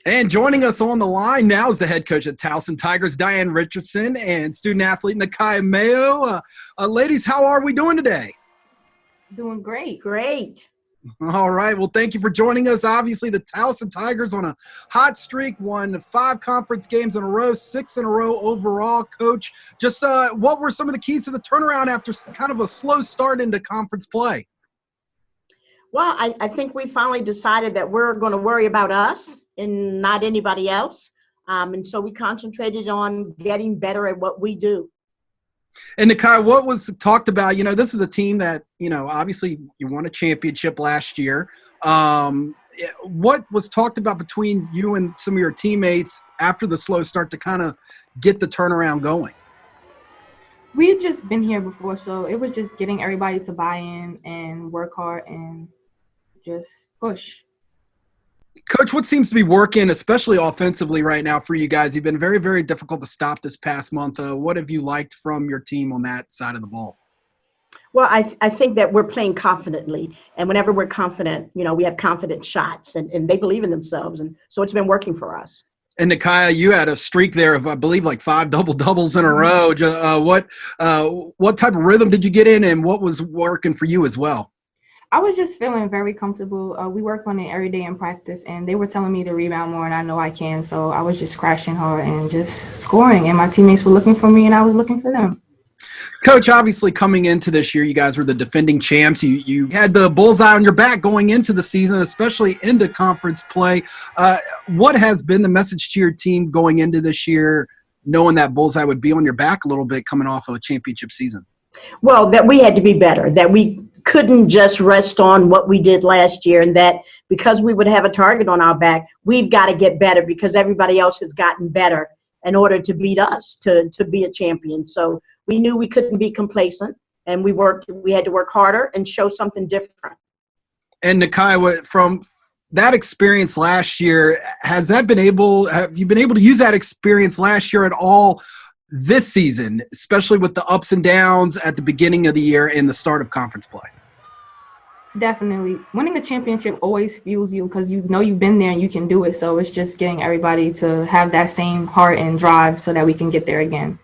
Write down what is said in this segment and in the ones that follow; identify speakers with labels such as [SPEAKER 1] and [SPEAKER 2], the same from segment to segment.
[SPEAKER 1] And joining us on the line now is the head coach at Towson Tigers, Diane Richardson, and student athlete Nukiya Mayo. Ladies, how are we doing today?
[SPEAKER 2] Doing great.
[SPEAKER 3] Great.
[SPEAKER 1] All right. Well, thank you for joining us. Obviously, the Towson Tigers on a hot streak, won 5 conference games in a row, 6 in a row overall. Coach, just what were some of the keys to the turnaround after kind of a slow start into conference play?
[SPEAKER 3] Well, I think we finally decided that we're going to worry about us and not anybody else. And so we concentrated on getting better at what we do.
[SPEAKER 1] And Nukiya, what was talked about, this is a team that, obviously you won a championship last year. What was talked about between you and some of your teammates after the slow start to kind of get the turnaround going?
[SPEAKER 2] We've just been here before, so it was just getting everybody to buy in and work hard and just push.
[SPEAKER 1] Coach, what seems to be working, especially offensively right now for you guys? You've been very, very difficult to stop this past month. What have you liked from your team on that side of the ball?
[SPEAKER 3] Well, I think that we're playing confidently. And whenever we're confident, we have confident shots and they believe in themselves. And so it's been working for us.
[SPEAKER 1] And Nukiya, you had a streak there of, I believe, like 5 double-doubles in a row. What type of rhythm did you get in, and what was working for you as well?
[SPEAKER 2] I was just feeling very comfortable. We work on it every day in practice, and they were telling me to rebound more, and I know I can. So I was just crashing hard and just scoring, and my teammates were looking for me, and I was looking for them.
[SPEAKER 1] Coach, obviously coming into this year, you guys were the defending champs. You had the bullseye on your back going into the season, especially into conference play. What has been the message to your team going into this year, knowing that bullseye would be on your back a little bit coming off of a championship season?
[SPEAKER 3] Well, that we had to be better, that we couldn't just rest on what we did last year, and that because we would have a target on our back, we've got to get better because everybody else has gotten better in order to beat us, to be a champion. So we knew we couldn't be complacent, and we had to work harder and show something different.
[SPEAKER 1] And Nukiya, from that experience last year, have you been able to use that experience last year at all this season, especially with the ups and downs at the beginning of the year and the start of conference play?
[SPEAKER 2] Definitely. Winning a championship always fuels you because you know you've been there and you can do it. So it's just getting everybody to have that same heart and drive so that we can get there again.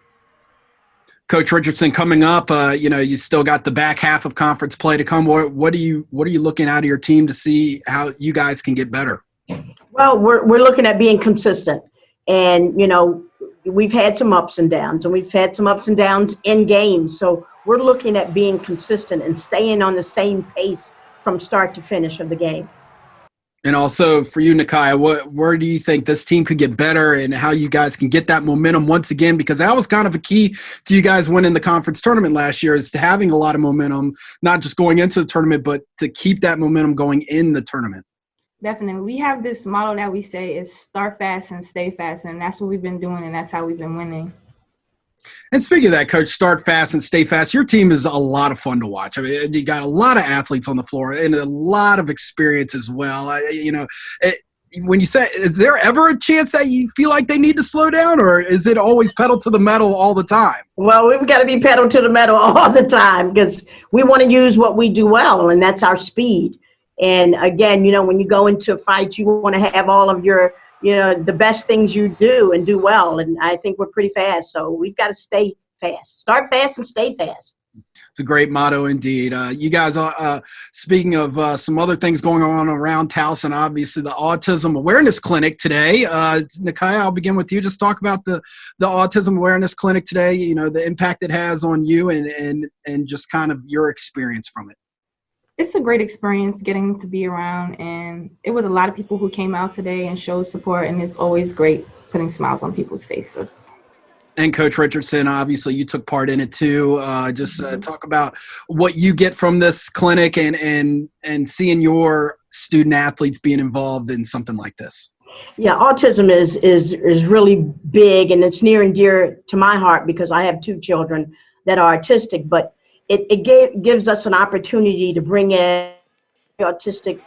[SPEAKER 1] Coach Richardson, coming up, you still got the back half of conference play to come. What are you looking out of your team to see how you guys can get better?
[SPEAKER 3] Well, we're looking at being consistent, and we've had some ups and downs, and we've had some ups and downs in games. So we're looking at being consistent and staying on the same pace from start to finish of the game.
[SPEAKER 1] And also for you, Nukiya, where do you think this team could get better and how you guys can get that momentum once again? Because that was kind of a key to you guys winning the conference tournament last year, is to having a lot of momentum, not just going into the tournament, but to keep that momentum going in the tournament.
[SPEAKER 2] Definitely. We have this motto that we say is start fast and stay fast, and that's what we've been doing, and that's how we've been winning.
[SPEAKER 1] And speaking of that, Coach, start fast and stay fast. Your team is a lot of fun to watch. I mean, you got a lot of athletes on the floor and a lot of experience as well. When you say, is there ever a chance that you feel like they need to slow down, or is it always pedal to the metal all the time?
[SPEAKER 3] Well, we've got to be pedal to the metal all the time because we want to use what we do well, and that's our speed. And again, when you go into a fight, you want to have all of your the best things you do and do well. And I think we're pretty fast. So we've got to stay fast. Start fast and stay fast.
[SPEAKER 1] It's a great motto indeed. You guys are, speaking of some other things going on around Towson, obviously the Autism Awareness Clinic today. Nukiya, I'll begin with you. Just talk about the Autism Awareness Clinic today, the impact it has on you and just kind of your experience from it.
[SPEAKER 2] It's a great experience getting to be around, and it was a lot of people who came out today and showed support, and it's always great putting smiles on people's faces.
[SPEAKER 1] And Coach Richardson, obviously you took part in it too. Talk about what you get from this clinic and seeing your student athletes being involved in something like this.
[SPEAKER 3] Yeah, autism is really big, and it's near and dear to my heart because I have 2 children that are autistic, but it gives us an opportunity to bring in autistic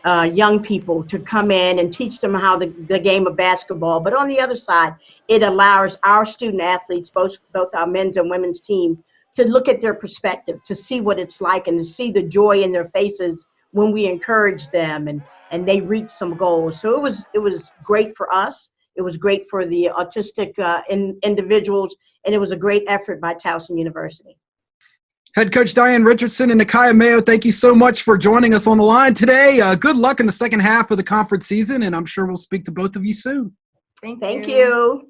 [SPEAKER 3] young people to come in and teach them how the game of basketball. But on the other side, it allows our student athletes, both our men's and women's team, to look at their perspective, to see what it's like and to see the joy in their faces when we encouraged them and they reached some goals. So it was great for us. It was great for the autistic individuals, and it was a great effort by Towson University.
[SPEAKER 1] Head coach Diane Richardson and Nukiya Mayo, thank you so much for joining us on the line today. Good luck in the second half of the conference season, and I'm sure we'll speak to both of you soon.
[SPEAKER 3] Thank you.